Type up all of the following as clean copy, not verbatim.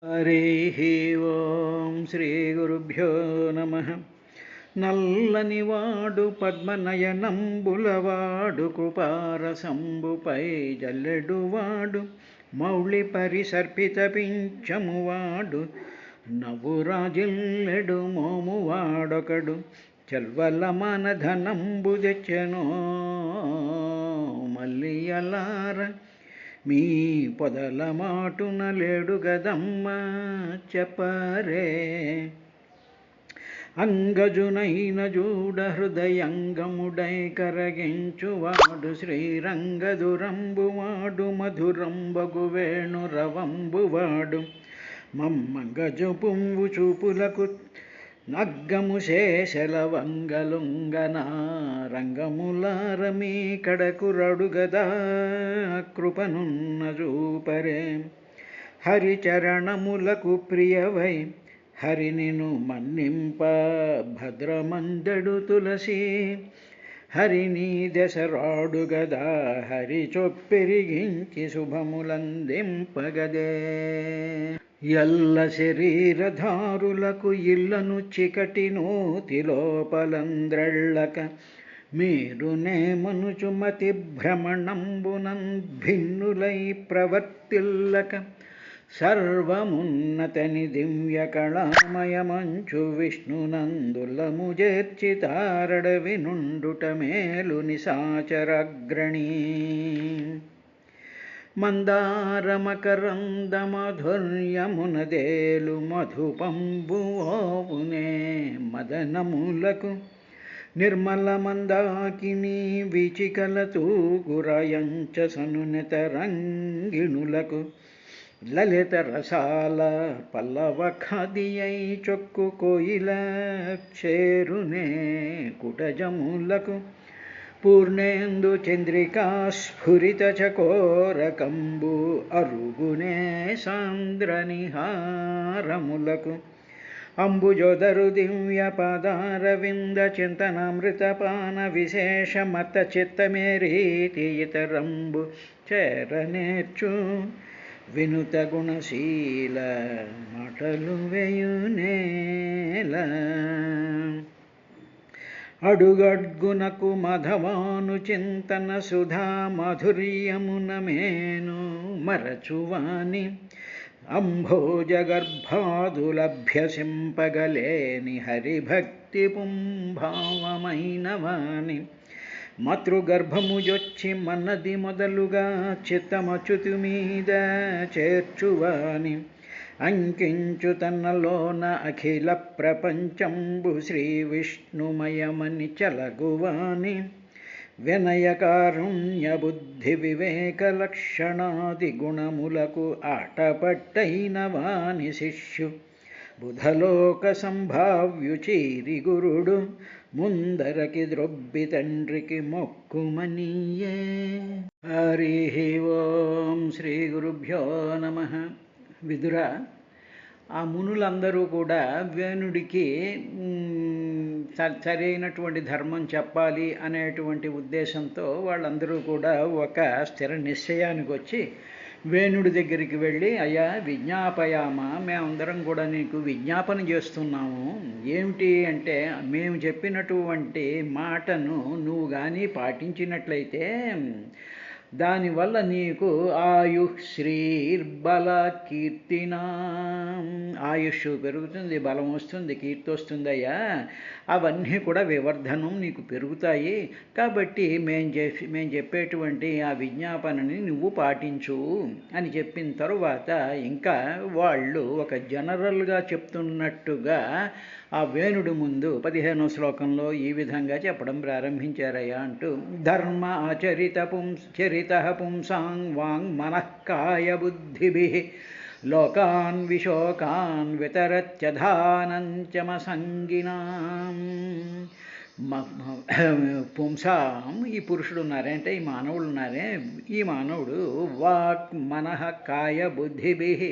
హరి ఓం శ్రీ గురుభ్యో నమ. నల్లనివాడు పద్మనయనంబులవాడు కృపారసంబుపై జల్లెడువాడు మౌళి పరిసర్పిత పింఛమువాడు నవ్వురాజిల్లెడు మోమువాడొకడు చల్వల మనధనంబు తెచ్చెనో మల్లియలార మీ పొదల మాటున లేడు గదమ్మ చెప్పరే. అంగజునైన జూడ హృదయంగముడై కరగించువాడు శ్రీరంగదురంబువాడు మధురంబగు వేణురవంబువాడు మమ్మగజు పుంవు చూపులకు నగ్గము శేషల వంగలుంగనా రంగములారమీ కడకు రడుగదా కృపనున్న చూపరే. హరిచరణములకు ప్రియవై హరినిను మన్నింప భద్రమందడు తులసి హరిని దశరాడుగదా హరి చొప్పెరిగించి శుభములందింపగదే. ఎల్ల శరీరధారులకు ఇళ్లను చికటి నూతి లోపలంద్రళ్ళక మీరునే మనుచుమతి భ్రమణంబునం భిన్నులై ప్రవర్తిల్లక సర్వమున్నతని దివ్య కళామయమంచు విష్ణునందులము చేర్చి తారడవి నుండుట మేలు నిశాచరగ్రణీ. మందారమకరందమధుర్యమునదేలు మధుపంబువునే మదనములకు నిర్మల మందాకిని విచికల తూగురయంచ సనునెతరంగిణులకు లలిత రసాల పల్లవ ఖాదియై చొక్కు కోయిల చేరునే కుటజములకు పూర్ణేందు చంద్రికా స్ఫురిత చకోరకంబు అరుగునే సాంద్రనిహారములకు అంబుజోదరు దివ్య పాదారవింద చింతనామృతపాన విశేష మత చిత్తమేరీతి ఇతరంబు చేరనేర్చు వినుత గుణశీల మాటలు వేయునేల. అడుగడ్గునకు మధవాను చింతన సుధా మాధుర్యమున మేను మరచువాని అంభోజగర్భాదులభ్యసింపగలేని హరిభక్తి పుంభావమైన వాని మాతృగర్భము జొచ్చి మన్నది మొదలుగా చిత్తమచ్యుతి మీద చేర్చువాని అంకించు తన్నలోన అఖిల ప్రపంచంబు శ్రీ విష్ణుమయమని చలగువాని వినయకారుణ్య బుద్ధి వివేక లక్షణాది గుణములకు ఆటపట్టైన వాని శిష్యు బుధలోక సంభావ్యు చీరి గురుడు ముందరకి ద్రొబ్బి తండ్రికి మొక్కుమనియే. హరి ఓం శ్రీ గురుభ్యో నమ. విదురా, ఆ మునులందరూ కూడా వేణుడికి సరైనటువంటి ధర్మం చెప్పాలి అనేటువంటి ఉద్దేశంతో వాళ్ళందరూ కూడా ఒక స్థిర నిశ్చయానికి వచ్చి వేణుడి దగ్గరికి వెళ్ళి, అయ్యా విజ్ఞాపయామ, మేమందరం కూడా నీకు విజ్ఞాపన చేస్తున్నాము. ఏమిటి అంటే, మేము చెప్పినటువంటి మాటను నువ్వు కానీ పాటించినట్లయితే దానివల్ల నీకు ఆయుశ్రీర్బల కీర్తినా, ఆయుష్ పెరుగుతుంది, బలం వస్తుంది, కీర్తి వస్తుందయ్యా. అవన్నీ కూడా వివర్ధనం నీకు పెరుగుతాయి. కాబట్టి మేము చెప్పేటువంటి ఆ విజ్ఞాపనని నువ్వు పాటించు అని చెప్పిన తరువాత ఇంకా వాళ్ళు ఒక జనరల్గా చెప్తున్నట్టుగా ఆ వేణుడి ముందు 15వ శ్లోకంలో ఈ విధంగా చెప్పడం ప్రారంభించారయ్యా అంటూ, ధర్మ ఆచరిత పుంసాం వాంగ్ మనఃకాయ బుద్ధిభిః లోకాన్ విశోకాన్ వితరత్యధానంచమసంగినాం. పుంసాం, ఈ పురుషుడు ఉన్నారే అంటే ఈ మానవుడు ఉన్నారే, ఈ మానవుడు వాక్ మనః కాయ బుద్ధిభిః,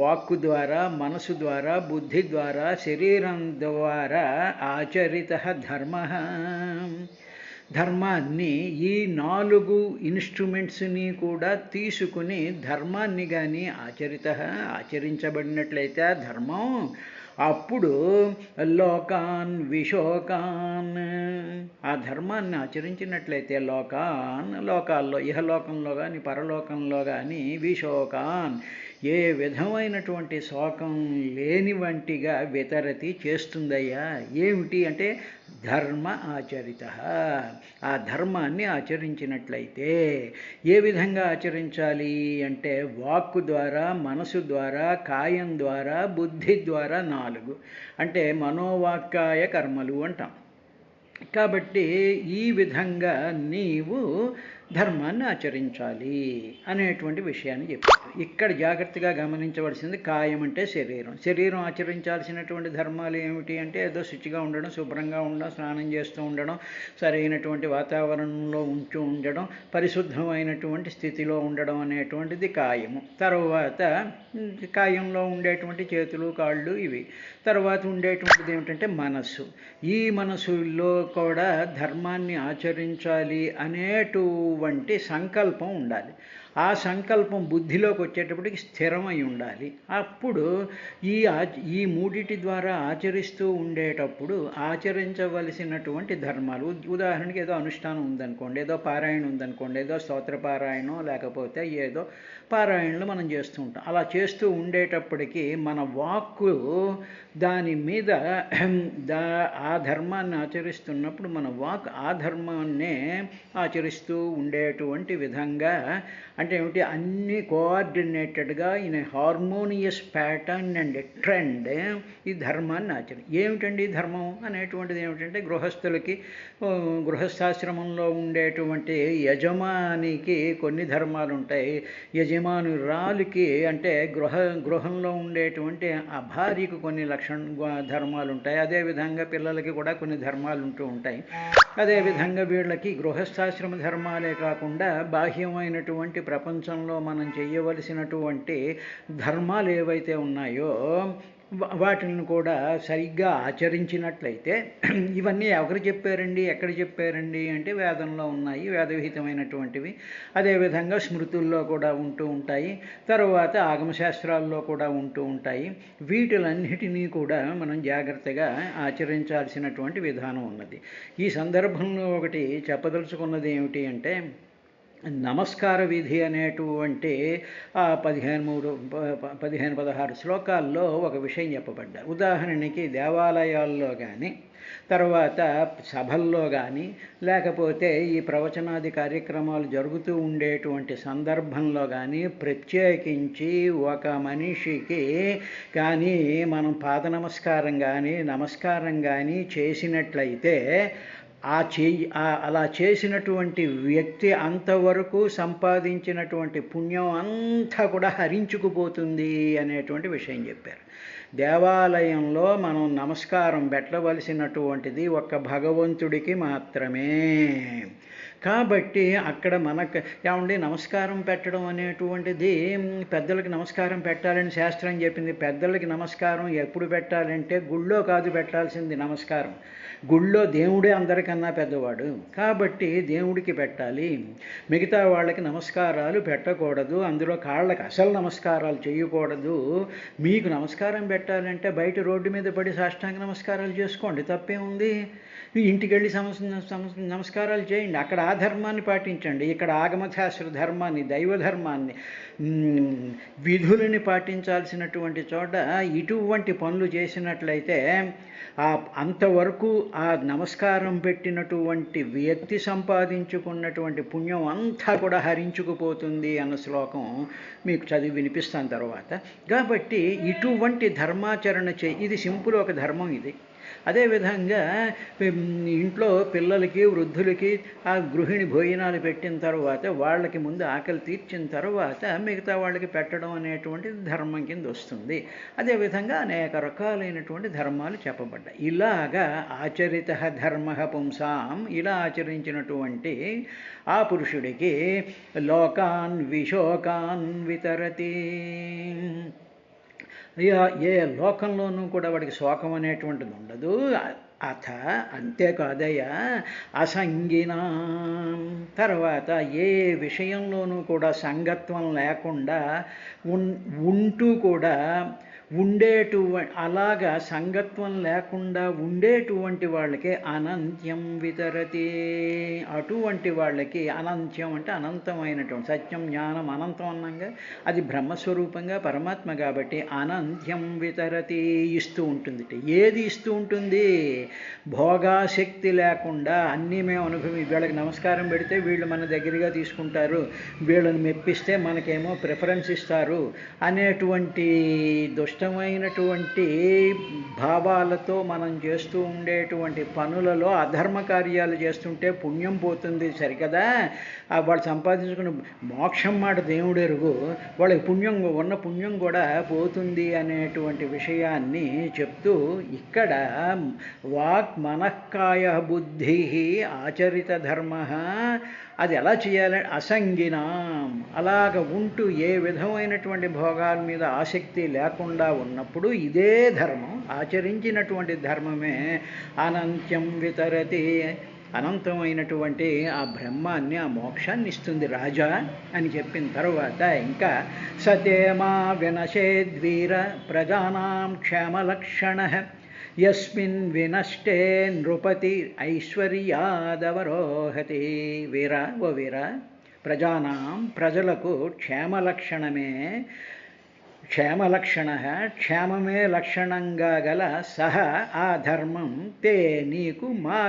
వాక్కు ద్వారా, మనసు ద్వారా, బుద్ధి ద్వారా, శరీరం ద్వారా ఆచరిత ధర్మ ధర్మాన్ని ఈ 4 ఇన్స్ట్రుమెంట్స్ని కూడా తీసుకుని ధర్మాన్ని కానీ ఆచరించబడినట్లయితే ఆ ధర్మం అప్పుడు లోకాన్ విశోకాన్, ఆ ధర్మాన్ని ఆచరించినట్లయితే లోకాల్లో ఇహలోకంలో కానీ పరలోకంలో కానీ విశోకాన్ ఏ విధమైనటువంటి శోకం లేని వంటిగా వితరతి చేస్తుందయ్యా. ఏమిటి అంటే ధర్మ ఆచరిత, ఆ ధర్మాన్ని ఆచరించినట్లయితే ఏ విధంగా ఆచరించాలి అంటే వాక్కు ద్వారా, మనసు ద్వారా, కాయం ద్వారా, బుద్ధి ద్వారా 4 అంటే మనోవాక్కాయ కర్మలు అంటాం. కాబట్టి ఈ విధంగా నీవు ధర్మాన్ని ఆచరించాలి అనేటువంటి విషయాన్ని చెప్పారు. ఇక్కడ జాగ్రత్తగా గమనించవలసింది కాయం అంటే శరీరం ఆచరించాల్సినటువంటి ధర్మాలు ఏమిటి అంటే ఏదో శుచిగా ఉండడం, శుభ్రంగా ఉండడం, స్నానం చేస్తూ ఉండడం, సరైనటువంటి వాతావరణంలో ఉండడం, పరిశుద్ధమైనటువంటి స్థితిలో ఉండడం అనేటువంటిది కాయము. తర్వాత కాయంలో ఉండేటువంటి చేతులు, కాళ్ళు ఇవి. తర్వాత ఉండేటువంటిది ఏమిటంటే మనస్సు. ఈ మనసులో కూడా ధర్మాన్ని ఆచరించాలి అనేటువంటి సంకల్పం ఉండాలి. ఆ సంకల్పం బుద్ధిలోకి వచ్చేటప్పటికి స్థిరమై ఉండాలి. అప్పుడు ఈ మూడిటి ద్వారా ఆచరిస్తూ ఉండేటప్పుడు ఆచరించవలసినటువంటి ధర్మాలు, ఉదాహరణకి ఏదో అనుష్ఠానం ఉందనుకోండి, ఏదో పారాయణ ఉందనుకోండి, ఏదో స్తోత్ర పారాయణం లేకపోతే ఏదో పారాయణలు మనం చేస్తూ ఉంటాం. అలా చేస్తూ ఉండేటప్పటికీ మన వాక్కు దాని మీద ఆ ధర్మాన్ని ఆచరిస్తున్నప్పుడు మన వాక్ ఆ ధర్మాన్నే ఆచరిస్తూ ఉండేటువంటి విధంగా, అంటే ఏమిటి, అన్ని కోఆర్డినేటెడ్గా in a harmonious pattern and trend ఈ ధర్మాన్ని ఏమిటండి ధర్మం అనేటువంటిది ఏమిటంటే గృహస్థులకి, గృహస్థాశ్రమంలో ఉండేటువంటి యజమానికి కొన్ని ధర్మాలు ఉంటాయి, యజమానురాలికి అంటే గృహంలో ఉండేటువంటి ఆ భార్యకు కొన్ని ధర్మాలు ఉంటాయి, అదేవిధంగా పిల్లలకి కూడా కొన్ని ధర్మాలు ఉంటూ ఉంటాయి. అదేవిధంగా వీళ్ళకి గృహస్థాశ్రమ ధర్మాలే కాకుండా బాహ్యమైనటువంటి ప్రపంచంలో మనం చేయవలసినటువంటి ధర్మాలు ఏవైతే ఉన్నాయో వాటిని కూడా సరిగ్గా ఆచరించినట్లయితే, ఇవన్నీ ఎవరు చెప్పారండి, ఎక్కడ చెప్పారండి అంటే వేదంలో ఉన్నాయి, వేదవిహితమైనటువంటివి. అదేవిధంగా స్మృతుల్లో కూడా ఉంటూ ఉంటాయి, తర్వాత ఆగమశాస్త్రాల్లో కూడా ఉంటూ ఉంటాయి. వీటిలన్నిటినీ కూడా మనం జాగ్రత్తగా ఆచరించాల్సినటువంటి విధానం ఉన్నది. ఈ సందర్భంలో ఒకటి చెప్పదలుచుకున్నది ఏమిటి అంటే నమస్కార విధి అనేటువంటి 15-16 శ్లోకాల్లో ఒక విషయం చెప్పబడ్డారు. ఉదాహరణకి దేవాలయాల్లో కానీ, తర్వాత సభల్లో కానీ, లేకపోతే ఈ ప్రవచనాది కార్యక్రమాలు జరుగుతూ ఉండేటువంటి సందర్భంలో కానీ ప్రత్యేకించి ఒక మనిషికి కానీ మనం పాద నమస్కారం కానీ చేసినట్లయితే అలా చేసినటువంటి వ్యక్తి అంతవరకు సంపాదించినటువంటి పుణ్యం అంతా కూడా హరించుకుపోతుంది అనేటువంటి విషయం చెప్పారు. దేవాలయంలో మనం నమస్కారం పెట్టవలసినటువంటిది ఒక్క భగవంతుడికి మాత్రమే. కాబట్టి అక్కడ ఏమండి నమస్కారం పెట్టడం అనేటువంటిది పెద్దలకి నమస్కారం పెట్టాలని శాస్త్రం చెప్పింది. పెద్దలకి నమస్కారం ఎప్పుడు పెట్టాలంటే గుళ్ళో కాదు పెట్టాల్సింది నమస్కారం. గుళ్ళో దేవుడే అందరికన్నా పెద్దవాడు కాబట్టి దేవుడికి పెట్టాలి. మిగతా వాళ్ళకి నమస్కారాలు పెట్టకూడదు, అందులో కాళ్ళకి అసలు నమస్కారాలు చేయకూడదు. మీకు నమస్కారం పెట్టాలంటే బయట రోడ్డు మీద పడి సాష్టాంగ నమస్కారాలు చేసుకోండి, తప్పేముంది. ఇంటికి వెళ్ళి నమస్కారాలు చేయండి, అక్కడ ఆ ధర్మాన్ని పాటించండి. ఇక్కడ ఆగమశాస్త్ర ధర్మాన్ని, దైవ ధర్మాన్ని, విధులని పాటించాల్సినటువంటి చోట ఇటువంటి పనులు చేసినట్లయితే అంతవరకు ఆ నమస్కారం పెట్టినటువంటి వ్యక్తి సంపాదించుకున్నటువంటి పుణ్యం అంతా కూడా హరించుకుపోతుంది అన్న శ్లోకం మీకు చదివి వినిపిస్తాను తర్వాత. కాబట్టి ఇటువంటి ధర్మాచరణ ఇది సింపుల్ ఒక ధర్మం ఇది. అదేవిధంగా ఇంట్లో పిల్లలకి, వృద్ధులకి ఆ గృహిణి భోజనాలు పెట్టిన తర్వాత వాళ్ళకి ముందు ఆకలి తీర్చిన తర్వాత మిగతా వాళ్ళకి పెట్టడం అనేటువంటిది ధర్మం కింద వస్తుంది. అదేవిధంగా అనేక రకాలైనటువంటి ధర్మాలు చెప్పబడ్డాయి. ఇలాగా ఆచరిత ధర్మ పుంసాం, ఇలా ఆచరించినటువంటి ఆ పురుషుడికి లోకాన్ విశోకాన్ వితరతి. ఏ లోకంలోనూ కూడా వాడికి శోకం అనేటువంటిది ఉండదు. అథ అంతేకాదయ్యా అసంగినా తర్వాత ఏ విషయంలోనూ కూడా సంగత్వం లేకుండా ఉంటూ కూడా అలాగా సంగత్వం లేకుండా ఉండేటువంటి వాళ్ళకి అనంత్యం వితరతి. అటువంటి వాళ్ళకి అనంత్యం అంటే అనంతమైనటువంటి సత్యం జ్ఞానం అనంతం అన్నాగా అది బ్రహ్మస్వరూపంగా పరమాత్మ కాబట్టి అనంత్యం వితరతి ఇస్తూ ఉంటుంది. ఏది ఇస్తూ ఉంటుంది? భోగాశక్తి లేకుండా అన్నీ మేము వీళ్ళకి నమస్కారం పెడితే వీళ్ళు మన దగ్గరగా తీసుకుంటారు, వీళ్ళని మెప్పిస్తే మనకేమో ప్రిఫరెన్స్ ఇస్తారు అనేటువంటి దుష్టమైనటువంటి భావాలతో మనం చేస్తూ ఉండేటువంటి పనులలో అధర్మ కార్యాలు చేస్తుంటే పుణ్యం పోతుంది సరికదా. వాళ్ళు సంపాదించుకున్న మోక్షం మాట దేవుడు ఎరుగు, వాళ్ళకి ఉన్న పుణ్యం కూడా పోతుంది అనేటువంటి విషయాన్ని చెప్తూ ఇక్కడ వాక్ మనఃకాయ బుద్ధి ఆచరిత ధర్మ అది ఎలా చేయాలి? అసంగినాం అలాగ ఉంటూ ఏ విధమైనటువంటి భోగాల మీద ఆసక్తి లేకుండా ఉన్నప్పుడు ఇదే ధర్మం ఆచరించినటువంటి ధర్మమే అనంత్యం వితరతి అనంతమైనటువంటి ఆ బ్రహ్మాన్ని ఆ మోక్షాన్ని ఇస్తుంది రాజా అని చెప్పిన తర్వాత ఇంకా సతేమా వినశేద్వీర ప్రజానాం క్షేమలక్షణ యస్మిన్ వినష్టే నృపతి ఐశ్వర్యాదవరోహతి. వీర ఓ వీర, ప్రజానాం ప్రజలకు క్షేమలక్షణ క్షేమమే లక్షణంగా గల సహ ఆ ధర్మం తే నీకు మా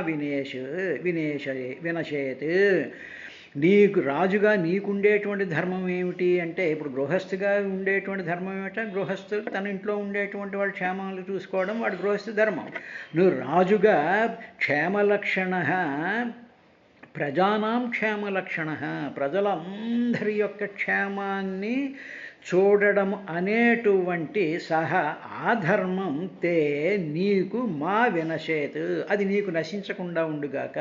వినశేత్. నీకు రాజుగా నీకుండేటువంటి ధర్మం ఏమిటి అంటే, ఇప్పుడు గృహస్థిగా ఉండేటువంటి ధర్మం ఏమిటంటే గృహస్థులు తన ఇంట్లో ఉండేటువంటి వాళ్ళ క్షేమాలు చూసుకోవడం వాడి గృహస్థ ధర్మం. నువ్వు రాజుగా క్షేమలక్షణ ప్రజానాం క్షేమలక్షణ ప్రజలందరి యొక్క క్షేమాన్ని చూడడం అనేటువంటి ఆ ధర్మం తే నీకు మా వినశేత్ అది నీకు నశించకుండా ఉండుగాక,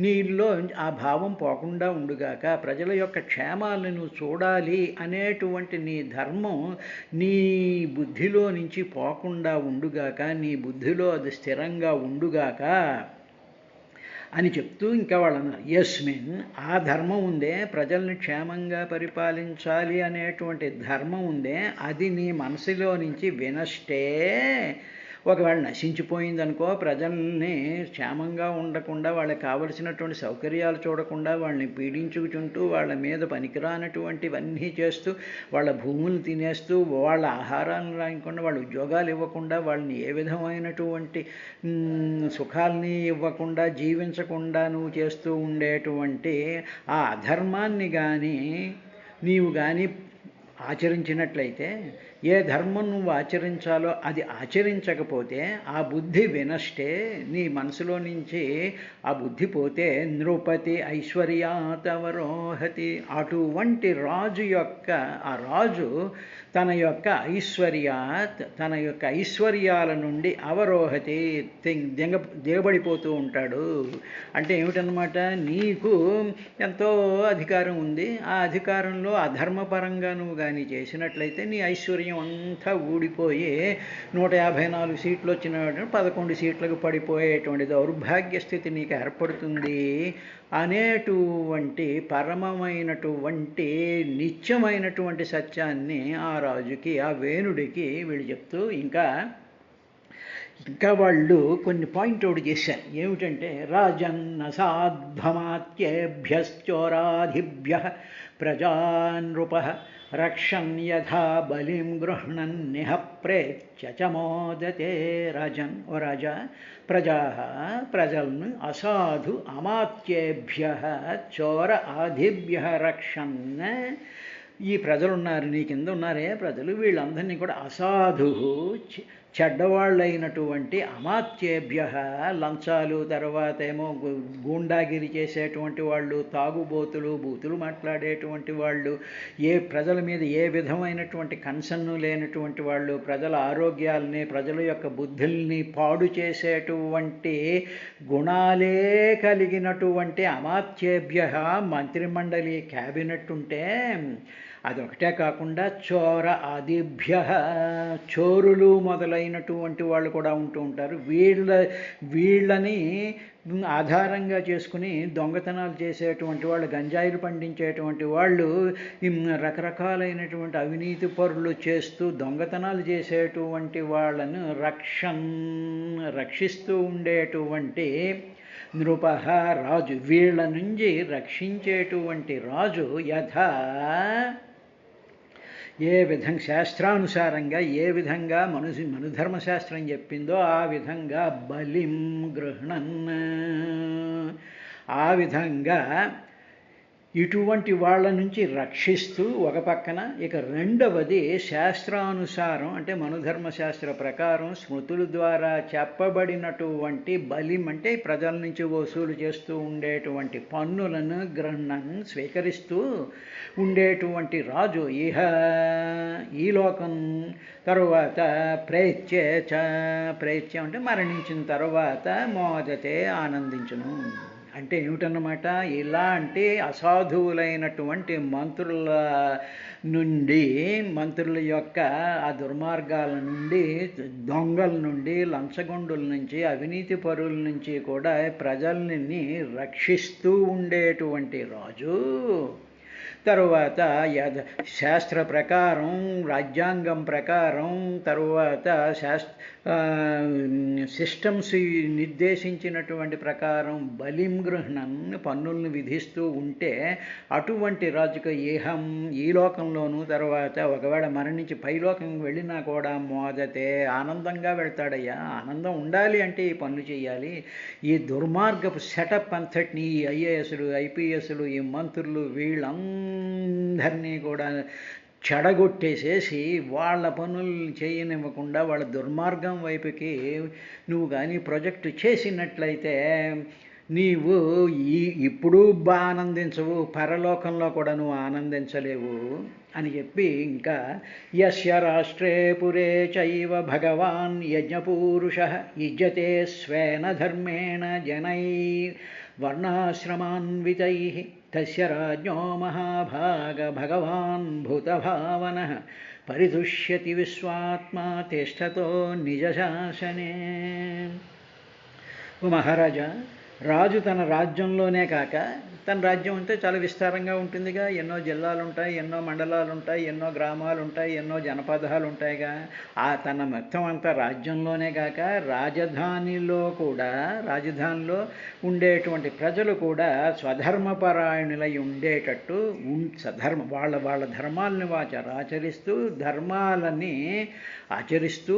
నీలో ఆ భావం పోకుండా ఉండుగాక, ప్రజల యొక్క క్షేమాలను నువ్వు చూడాలి అనేటువంటి నీ ధర్మం నీ బుద్ధిలో నుంచి పోకుండా ఉండుగాక, నీ బుద్ధిలో అది స్థిరంగా ఉండుగాక అని చెప్తూ ఇంకా వాళ్ళన్నారు యస్మిన్ ఆ ధర్మం ఉందే, ప్రజల్ని క్షేమంగా పరిపాలించాలి అనేటువంటి ధర్మం ఉందే, అది నీ మనసులో నుంచి వినష్టే ఒకవేళ నశించిపోయిందనుకో, ప్రజల్ని క్షేమంగా ఉండకుండా వాళ్ళకి కావలసినటువంటి సౌకర్యాలు చూడకుండా వాళ్ళని పీడించుకుంటూ వాళ్ళ మీద పనికిరానటువంటివన్నీ చేస్తూ వాళ్ళ భూములు తినేస్తూ వాళ్ళ ఆహారాలను రాయకుండా వాళ్ళ ఉద్యోగాలు ఇవ్వకుండా వాళ్ళని ఏ విధమైనటువంటి సుఖాలని ఇవ్వకుండా జీవించకుండా నువ్వు చేస్తూ ఉండేటువంటి ఆ అధర్మాన్ని కానీ నీవు కానీ ఆచరించినట్లయితే, ఏ ధర్మం నువ్వు ఆచరించాలో అది ఆచరించకపోతే ఆ బుద్ధి వినష్టే నీ మనసులో నుంచి ఆ బుద్ధి పోతే నృపతి ఐశ్వర్యాతవరోహతి అటువంటి రాజు యొక్క ఆ రాజు తన యొక్క ఐశ్వర్యాల నుండి అవరోహతి దిగబడిపోతూ ఉంటాడు. అంటే ఏమిటన్నమాట, నీకు ఎంతో అధికారం ఉంది, ఆ అధికారంలో అధర్మపరంగా నువ్వు కానీ చేసినట్లయితే నీ ఐశ్వర్యం అంతా ఊడిపోయి 154 సీట్లు వచ్చిన 11 సీట్లకు పడిపోయేటువంటి దౌర్భాగ్య స్థితి నీకు ఏర్పడుతుంది అనేటువంటి పరమమైనటువంటి నిత్యమైనటువంటి సత్యాన్ని ఆ రాజుకి ఆ వేణుడికి వీళ్ళు చెప్తూ ఇంకా వాళ్ళు కొన్ని పాయింట్ అవుట్ చేశారు. ఏమిటంటే రాజన్న సాధ్వమాత్యేభ్యశ్చోరాధిభ్య ప్రజానృప రక్షన్ యథా బలిం గృహ్ణన్నిహ ప్రేత్య చ మోదతే. రాజన్ ఓ రాజా, ప్రజలను అసాధు అమాత్యేభ్య చోర ఆదిభ్య రక్షన్ ఈ ప్రజలున్నారు, నీ కింద ఉన్నారే ప్రజలు, వీళ్ళందరినీ కూడా అసాధు చెడ్డవాళ్ళైనటువంటి అమాత్యేభ్య లంచాలు, తర్వాత ఏమో గూండాగిరి చేసేటువంటి వాళ్ళు, తాగుబోతులు, బూతులు మాట్లాడేటువంటి వాళ్ళు, ఏ ప్రజల మీద ఏ విధమైనటువంటి కన్సర్ను లేనటువంటి వాళ్ళు, ప్రజల ఆరోగ్యాలని ప్రజల యొక్క బుద్ధుల్ని పాడు చేసేటువంటి గుణాలే కలిగినటువంటి అమాత్యేభ్య మంత్రిమండలి క్యాబినెట్ ఉంటే అదొకటే కాకుండా చోర ఆదిభ్య, చోరులు మొదలైనటువంటి వాళ్ళు కూడా ఉంటూ ఉంటారు. వీళ్ళని ఆధారంగా చేసుకుని దొంగతనాలు చేసేటువంటి వాళ్ళు, గంజాయిలు పండించేటువంటి వాళ్ళు, రకరకాలైనటువంటి అవినీతి పరులు చేస్తూ దొంగతనాలు చేసేటువంటి వాళ్ళను రక్షిస్తూ ఉండేటువంటి నృపః రాజు, వీళ్ళ నుంచి రక్షించేటువంటి రాజు యథా ఏ విధంగా శాస్త్రానుసారంగా ఏ విధంగా మనుధర్మశాస్త్రం చెప్పిందో ఆ విధంగా బలిం గృహణన్, ఆ విధంగా ఇటువంటి వాళ్ళ నుంచి రక్షిస్తూ ఒక పక్కన, ఇక రెండవది శాస్త్రానుసారం అంటే మనుధర్మశాస్త్ర ప్రకారం స్మృతుల ద్వారా చెప్పబడినటువంటి బలిం అంటే ప్రజల నుంచి వసూలు చేస్తూ ఉండేటువంటి పన్నులను గృహణన్ స్వీకరిస్తూ ఉండేటువంటి రాజు ఇహ ఈ లోకం తరువాత ప్రేత్యం అంటే మరణించిన తర్వాత మోదతే ఆనందించును. అంటే ఏమిటన్నమాట, ఇలాంటి అసాధువులైనటువంటి మంత్రుల యొక్క ఆ దుర్మార్గాల నుండి, దొంగల నుండి, లంచగొండుల నుంచి, అవినీతి పరుల నుంచి కూడా ప్రజల్ని రక్షిస్తూ ఉండేటువంటి రాజు, తరువాత శాస్త్ర ప్రకారం, రాజ్యాంగం ప్రకారం, తరువాత సిస్టమ్స్ నిర్దేశించినటువంటి ప్రకారం బలిం గృహణం పన్నులను విధిస్తూ ఉంటే అటువంటి రాజుకు ఏహం ఈ లోకంలోనూ, తర్వాత ఒకవేళ మరణించి పైలోకం వెళ్ళినా కూడా మోదతే ఆనందంగా వెళ్తాడయ్యా. ఆనందం ఉండాలి అంటే ఈ పనులు చేయాలి. ఈ దుర్మార్గపు సెటప్ అంతటిని ఈ ఐఏఎస్లు, ఐపీఎస్లు, ఈ మంత్రులు వీళ్ళందరినీ కూడా చెడగొట్టేసేసి వాళ్ళ పనులు చేయనివ్వకుండా వాళ్ళ దుర్మార్గం వైపుకి నువ్వు కానీ ప్రొజెక్ట్ చేసినట్లయితే నీవు ఇప్పుడు ఆనందించవు, పరలోకంలో కూడా నువ్వు ఆనందించలేవు అని చెప్పి, ఇంకా యస్య రాష్ట్రే పురే చైవ భగవాన్ యజ్ఞపూరుషః యుజ్యతే స్వేన ధర్మేణ జనై వర్ణాశ్రమాన్వితైః తస్య రాజ్ఞో మహాభాగ భగవాన్ భూతభావనః పరితుష్యతి విశ్వాత్మా తిష్టతో నిజశాసనే. ఓ మహారాజా, రాజు తన రాజ్యంలోనే కాక, తన రాజ్యం అంటే చాలా విస్తారంగా ఉంటుందిగా, ఎన్నో జిల్లాలు ఉంటాయి, ఎన్నో మండలాలు ఉంటాయి, ఎన్నో గ్రామాలు ఉంటాయి, ఎన్నో జనపదాలు ఉంటాయిగా. తన మొత్తం అంతా రాజ్యంలోనే కాక రాజధానిలో ఉండేటువంటి ప్రజలు కూడా స్వధర్మపరాయణులై ఉండేటట్టు వాళ్ళ ధర్మాలని ఆచరిస్తూ, ధర్మాలని ఆచరిస్తూ,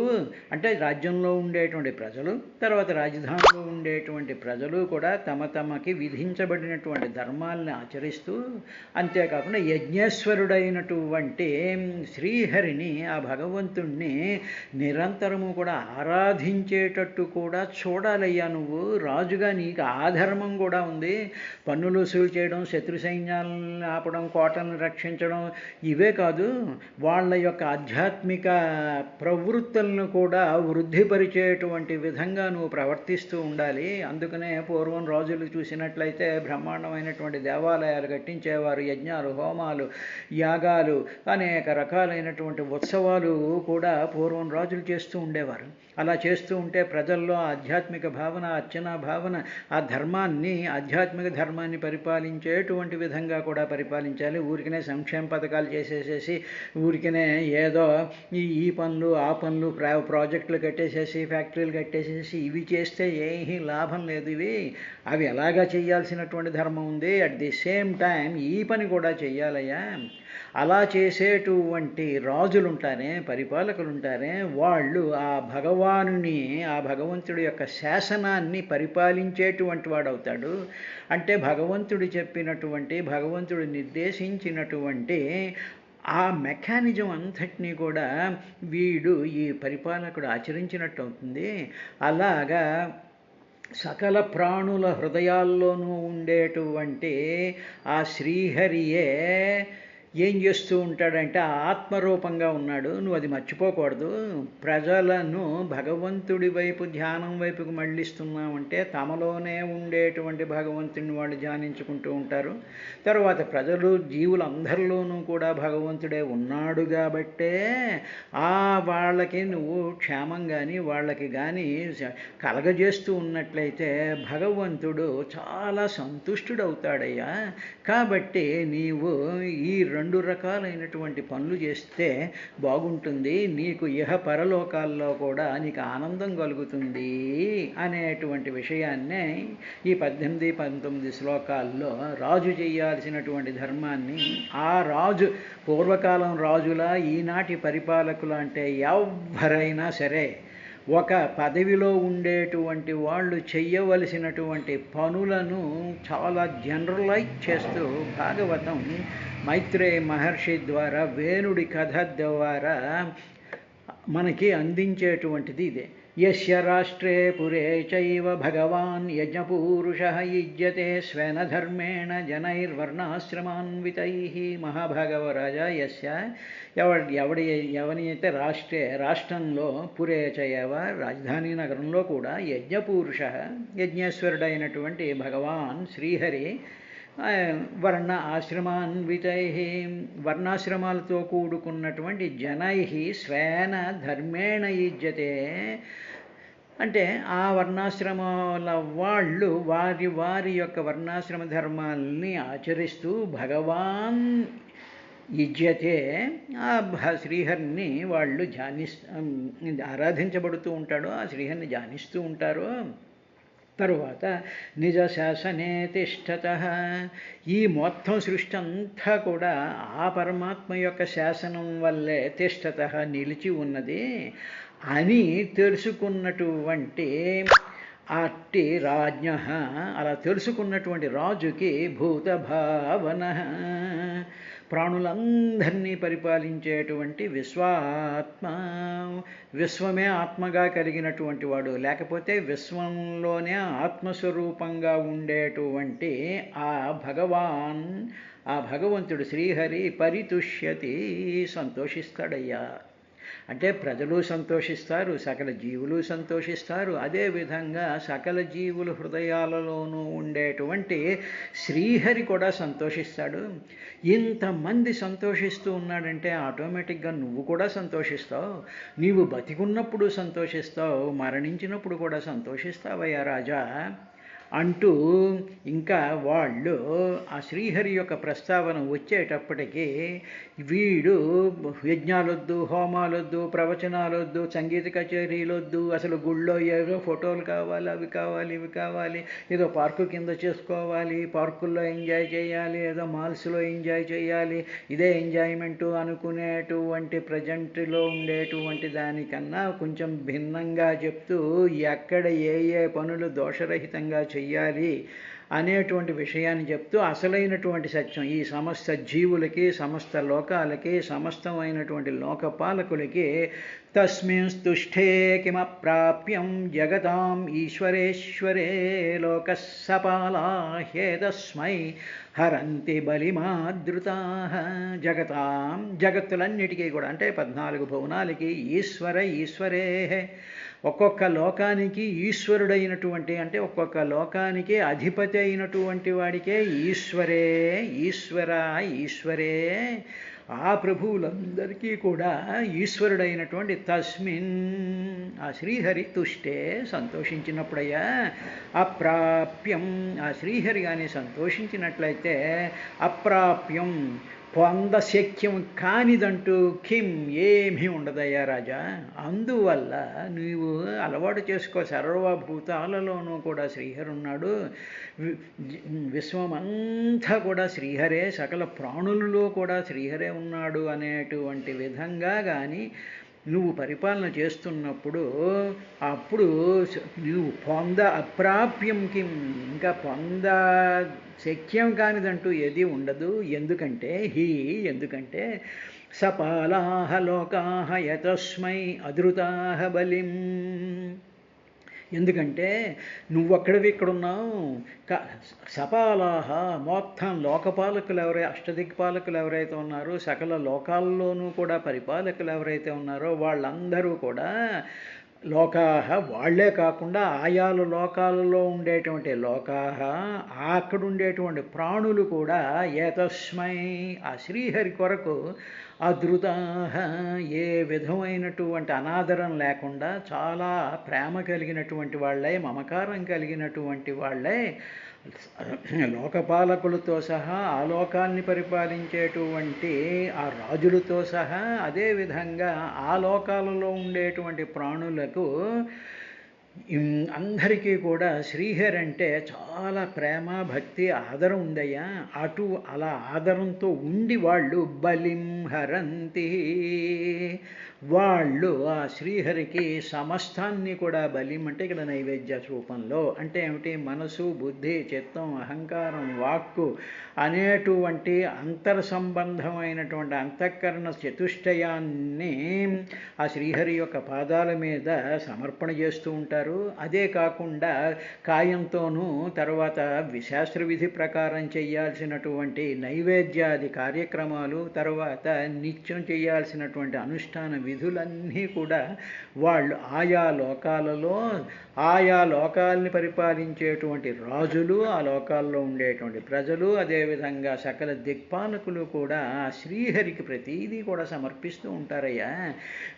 అంటే రాజ్యంలో ఉండేటువంటి ప్రజలు, తర్వాత రాజధానిలో ఉండేటువంటి ప్రజలు కూడా తమకి విధించబడినటువంటి ధర్మాలను ఆచరిస్తూ, అంతేకాకుండా యజ్ఞేశ్వరుడైనటువంటి శ్రీహరిని, ఆ భగవంతుణ్ణి నిరంతరము కూడా ఆరాధించేటట్టు కూడా చూడాలయ్యా. నువ్వు రాజుగా నీకు ఆ ధర్మం కూడా ఉంది. పన్నులు వసూలు చేయడం, శత్రు సైన్యాలను ఆపడం, కోటలను రక్షించడం ఇవే కాదు, వాళ్ళ యొక్క ఆధ్యాత్మిక ప్రవృత్తులను కూడా వృద్ధిపరిచేటువంటి విధంగా నువ్వు ప్రవర్తిస్తూ ఉండాలి. అందుకనే పూర్వం రాజులు చూసినట్లయితే బ్రహ్మాండమైనటువంటి దేవాలయాలు కట్టించేవారు, యజ్ఞాలు, హోమాలు, యాగాలు, అనేక రకాలైనటువంటి ఉత్సవాలు కూడా పూర్వం రాజులు చేస్తూ ఉండేవారు. అలా చేస్తూ ఉంటే ప్రజల్లో ఆధ్యాత్మిక భావన, అర్చనా భావన, ఆ ధర్మాన్ని, ఆధ్యాత్మిక ధర్మాన్ని పరిపాలించేటువంటి విధంగా కూడా పరిపాలించాలి. ఊరికనే సంక్షేమ పథకాలు చేసేసేసి, ఊరికనే ఏదో ఈ పనులు ఆ పనులు, ప్రాజెక్టులు కట్టేసేసి, ఫ్యాక్టరీలు కట్టేసేసి ఇవి చేస్తే ఏమీ లాభం లేదు. అవి ఎలాగా చేయాల్సినటువంటి ధర్మం ఉంది. అట్ ది సేమ్ టైం ఈ పని కూడా చెయ్యాలయ్యా. అలా చేసేటువంటి రాజులుంటారే, పరిపాలకులుంటారే, వాళ్ళు ఆ భగవంతుడి యొక్క శాసనాన్ని పరిపాలించేటువంటి వాడవుతాడు. అంటే భగవంతుడు చెప్పినటువంటి, భగవంతుడు నిర్దేశించినటువంటి ఆ మెకానిజం అంతటినీ కూడా ఈ పరిపాలకుడు ఆచరించినట్టు అవుతుంది. అలాగా సకల ప్రాణుల హృదయాల్లోనూ ఉండేటువంటి ఆ శ్రీహరియే ఏం చేస్తూ ఉంటాడంటే ఆత్మరూపంగా ఉన్నాడు. నువ్వు అది మర్చిపోకూడదు. ప్రజలను భగవంతుడి వైపు ధ్యానం వైపుకు మళ్ళిస్తున్నామంటే తమలోనే ఉండేటువంటి భగవంతుడిని వాళ్ళు ధ్యానించుకుంటూ ఉంటారు. తర్వాత ప్రజలు జీవులందరిలోనూ కూడా భగవంతుడే ఉన్నాడు కాబట్టే వాళ్ళకి నువ్వు క్షేమం కానీ వాళ్ళకి కానీ కలగజేస్తూ ఉన్నట్లయితే భగవంతుడు చాలా సంతుష్టుడవుతాడయ్యా. కాబట్టి నీవు ఈ రెండు రకాలైనటువంటి పనులు చేస్తే బాగుంటుంది, నీకు ఇహ పరలోకాల్లో కూడా నీకు ఆనందం కలుగుతుంది అనేటువంటి విషయాన్నే ఈ 18, 19 శ్లోకాల్లో రాజు చేయాల్సినటువంటి ధర్మాన్ని, ఆ రాజు పూర్వకాలం రాజుల ఈనాటి పరిపాలకులు అంటే ఎవరైనా సరే ఒక పదవిలో ఉండేటువంటి వాళ్ళు చెయ్యవలసినటువంటి పనులను చాలా జనరలైజ్ చేస్తూ భాగవతం మైత్రేయ మహర్షి ద్వారా వేణుడి కథ ద్వారా మనకి అందించేటువంటిది ఇదే. యస్య రాష్ట్రే పురే చైవ భగవాన్ యజ్ఞపూరుషః యుజ్యతే స్వేన ధర్మేణ జనైర్వర్ణాశ్రమాన్వితైః. మహాభాగవరాజా యస్య ఎవని అయితే రాష్ట్రంలో పురే చైవ రాజధాని నగరంలో కూడా యజ్ఞపూరుషః యజ్ఞేశ్వరుడైనటువంటి భగవాన్ శ్రీహరి వర్ణ ఆశ్రమాన్వితై వర్ణాశ్రమాలతో కూడుకున్నటువంటి జనై స్వేన ధర్మేణ యుజ్యతే. అంటే ఆ వర్ణాశ్రమాల వాళ్ళు వారి వారి యొక్క వర్ణాశ్రమ ధర్మాలని ఆచరిస్తూ భగవాన్ యుజ్యతే ఆ శ్రీహరిని వాళ్ళు ఆరాధించబడుతూ ఉంటాడు, ఆ శ్రీహరిని ధ్యానిస్తూ ఉంటారు. తరువాత నిజ శాసనే తిష్టతః. ఈ మొత్తం సృష్టి అంతా కూడా ఆ పరమాత్మ యొక్క శాసనం వల్లే తిష్టతః నిలిచి ఉన్నది అని తెలుసుకున్నటువంటి అట్టి రాజ్ఞః, అలా తెలుసుకున్నటువంటి రాజుకి భూత భావన, ప్రాణులందరినీ పరిపాలించేటువంటి విశ్వాత్మ, విశ్వమే ఆత్మగా కలిగినటువంటి వాడు, లేకపోతే విశ్వంలోనే ఆత్మస్వరూపంగా ఉండేటువంటి ఆ భగవాన్, ఆ భగవంతుడు శ్రీహరి పరితుష్యతి సంతోషిస్తాడయ్యా. అంటే ప్రజలు సంతోషిస్తారు, సకల జీవులు సంతోషిస్తారు. అదేవిధంగా సకల జీవుల హృదయాలలోనూ ఉండేటువంటి శ్రీహరి కూడా సంతోషిస్తాడు. ఇంతమంది సంతోషిస్తూ ఉన్నాడంటే ఆటోమేటిక్గా నువ్వు కూడా సంతోషిస్తావు. నీవు బతికున్నప్పుడు సంతోషిస్తావు, మరణించినప్పుడు కూడా సంతోషిస్తావయ్యా రాజా అంటూ ఇంకా వాళ్ళు ఆ శ్రీహరి యొక్క ప్రస్తావన వచ్చేటప్పటికీ వీడు యజ్ఞాలొద్దు, హోమాలొద్దు, ప్రవచనాలొద్దు, సంగీత కచేరీలొద్దు, అసలు గుళ్ళో ఏదో ఫోటోలు కావాలి, అవి కావాలి, ఇవి కావాలి, ఏదో పార్కు కింద చేసుకోవాలి, పార్కుల్లో ఎంజాయ్ చేయాలి, ఏదో మాల్స్లో ఎంజాయ్ చేయాలి, ఇదే ఎంజాయ్మెంటు అనుకునేటువంటి ప్రజెంట్లో ఉండేటువంటి దానికన్నా కొంచెం భిన్నంగా చెప్తూ ఎక్కడ ఏ పనులు దోషరహితంగా చెయ్యాలి అనేటువంటి విషయాన్ని చెప్తూ అసలైనటువంటి సత్యం ఈ సమస్త జీవులకి, సమస్త లోకాలకి, సమస్తమైనటువంటి లోకపాలకులకి తస్మిన్ స్తుష్టే కిమప్రాప్యం జగతాం ఈశ్వరేశ్వరే లోకస్సపాలా హ్యేతస్మై హరంతి బలిమాదృతాః. జగతాం, జగత్తులన్నిటికీ కూడా అంటే 14 భువనాలకి ఈశ్వరే, ఒక్కొక్క లోకానికి ఈశ్వరుడైనటువంటి అంటే ఒక్కొక్క లోకానికి అధిపతి అయినటువంటి వాడికే ఈశ్వరే ఆ ప్రభువులందరికీ కూడా ఈశ్వరుడైనటువంటి తస్మిన్ ఆ శ్రీహరి తుష్టే సంతోషించినప్పుడయ్యా అప్రాప్యం ఆ శ్రీహరి కానీ సంతోషించినట్లయితే అప్రాప్యం పొందశక్యం కానిదంటూ కిం ఏమీ ఉండదయ్యా రాజా. అందువల్ల నీవు అలవాటు చేసుకో, సర్వభూతాలలోనూ కూడా శ్రీహరి ఉన్నాడు, విశ్వమంతా కూడా శ్రీహరే, సకల ప్రాణులలో కూడా శ్రీహరే ఉన్నాడు అనేటువంటి విధంగా కానీ నువ్వు పరిపాలన చేస్తున్నప్పుడు అప్పుడు నువ్వు అప్రాప్యం కిం ఇంకా శక్యం కానిదంటూ ఏది ఉండదు. ఎందుకంటే సపాలాహ లోకాహ యతస్మై అధృతాహ బలిం. ఎందుకంటే నువ్వక్కడివి ఇక్కడున్నావు. క సపాలాహ మొత్తం లోకపాలకులు అష్టదిక్పాలకులు ఎవరైతే ఉన్నారో, సకల లోకాల్లోనూ కూడా పరిపాలకులు ఎవరైతే ఉన్నారో వాళ్ళందరూ కూడా లోకాహ వాళ్లే కాకుండా ఆయా లోకాలలో ఉండేటువంటి లోకాహ, అక్కడ ఉండేటువంటి ప్రాణులు కూడా ఏతస్మై ఆ శ్రీహరి కొరకు అధృతాహ ఏ విధమైనటువంటి అనాదరం లేకుండా చాలా ప్రేమ కలిగినటువంటి వాళ్ళే, మమకారం కలిగినటువంటి వాళ్ళే లోకపాలకులతో సహా ఆ లోకాన్ని పరిపాలించేటువంటి ఆ రాజులతో సహా, అదేవిధంగా ఆ లోకాలలో ఉండేటువంటి ప్రాణులకు అందరికీ కూడా శ్రీహరి అంటే చాలా ప్రేమ, భక్తి, ఆదరం ఉందయ్యా. అలా ఆదరంతో ఉండి వాళ్ళు బలిం హరంతి, వాళ్ళు ఆ శ్రీహరికి సమస్తాన్ని కూడా, బలిం అంటే ఇక్కడ నైవేద్య రూపంలో అంటే ఏమిటి, మనసు, బుద్ధి, చిత్తం, అహంకారం, వాక్కు అనేటువంటి సంబంధమైనటువంటి అంతఃకరణ చతుష్టయాన్ని ఆ శ్రీహరి యొక్క పాదాల మీద సమర్పణ చేస్తూ ఉంటారు. అదే కాకుండా కాయంతోనూ తర్వాత శాస్త్రవిధి ప్రకారం చేయాల్సినటువంటి నైవేద్యాది కార్యక్రమాలు, తర్వాత నిత్యం చేయాల్సినటువంటి అనుష్ఠాన విధులన్నీ కూడా వాళ్ళు ఆయా లోకాలలో ఆయా లోకాలని పరిపాలించేటువంటి రాజులు, ఆ లోకాల్లో ఉండేటువంటి ప్రజలు, అదేవిధంగా సకల దిక్పాలకులు కూడా శ్రీహరికి ప్రతీదీ కూడా సమర్పిస్తూ ఉంటారయ్యా.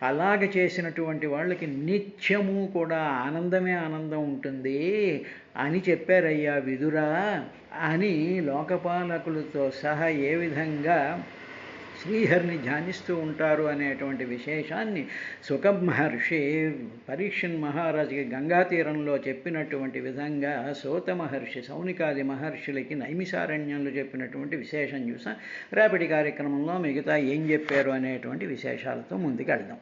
అలాగ చేసినటువంటి వాళ్ళకి నిత్యము కూడా ఆనందమే ఆనందం ఉంటుంది అని చెప్పారయ్యా విదురా అని లోకపాలకులతో సహా ఏ విధంగా శ్రీహరిని ధ్యానిస్తూ ఉంటారు అనేటువంటి విశేషాన్ని శుక మహర్షి పరీక్షన్ మహారాజుకి గంగా తీరంలో చెప్పినటువంటి విధంగా సూత మహర్షి సౌనికాది మహర్షులకి నైమిసారణ్యంలో చెప్పినటువంటి విశేషం చూసాం. రేపటి కార్యక్రమంలో మిగతా ఏం చెప్పారు అనేటువంటి విశేషాలతో ముందుకు వెళ్దాం.